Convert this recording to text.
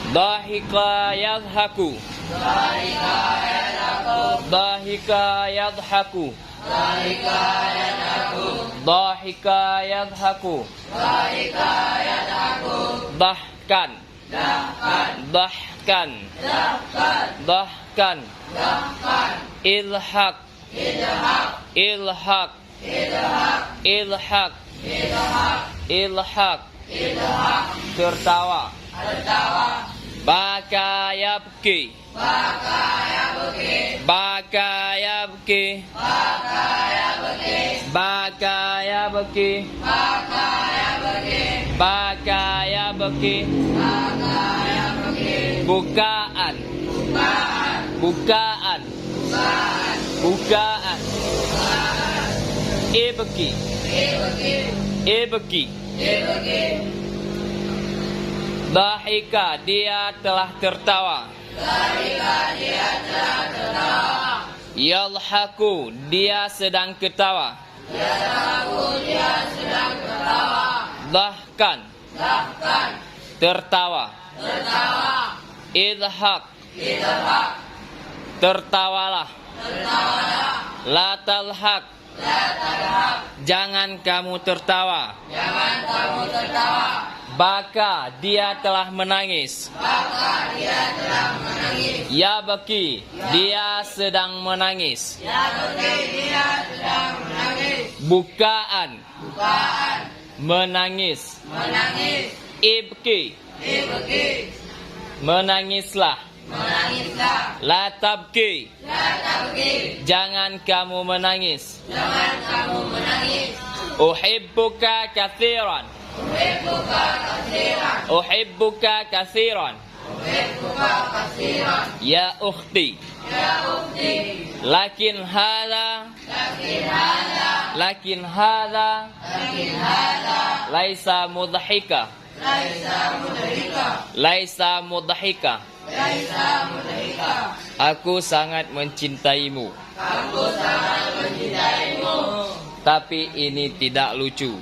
Dahika yadhaku. Dahika yadhaku. Dahika yadhaku. Dahkan. Dahkan. Dahkan. Ilhaq. Ilhaq. Ilhaq. Ilhaq. Tertawa. Baka yabki. Baka yabki. Baka yabki. Baka yabki. Bukaan. Bukaan. Bukaan. Ibki. Ibki. Dahika, dia telah tertawa. Yalhaku, dia sedang ketawa. Dahkan, tertawa. Idhaq, tertawalah. La talhaq, jangan kamu tertawa. Baka, dia telah menangis. Ya baki, dia sedang menangis. Bukaan, menangis. Ibki, menangislah. La tabki, jangan kamu menangis. Uhibbuka kathiran. Uhibbuka kathiran. Ya ukhti. Lakin hadha laisa mudhika. Laisa mudhika. Aku sangat mencintaimu. Tapi ini tidak lucu.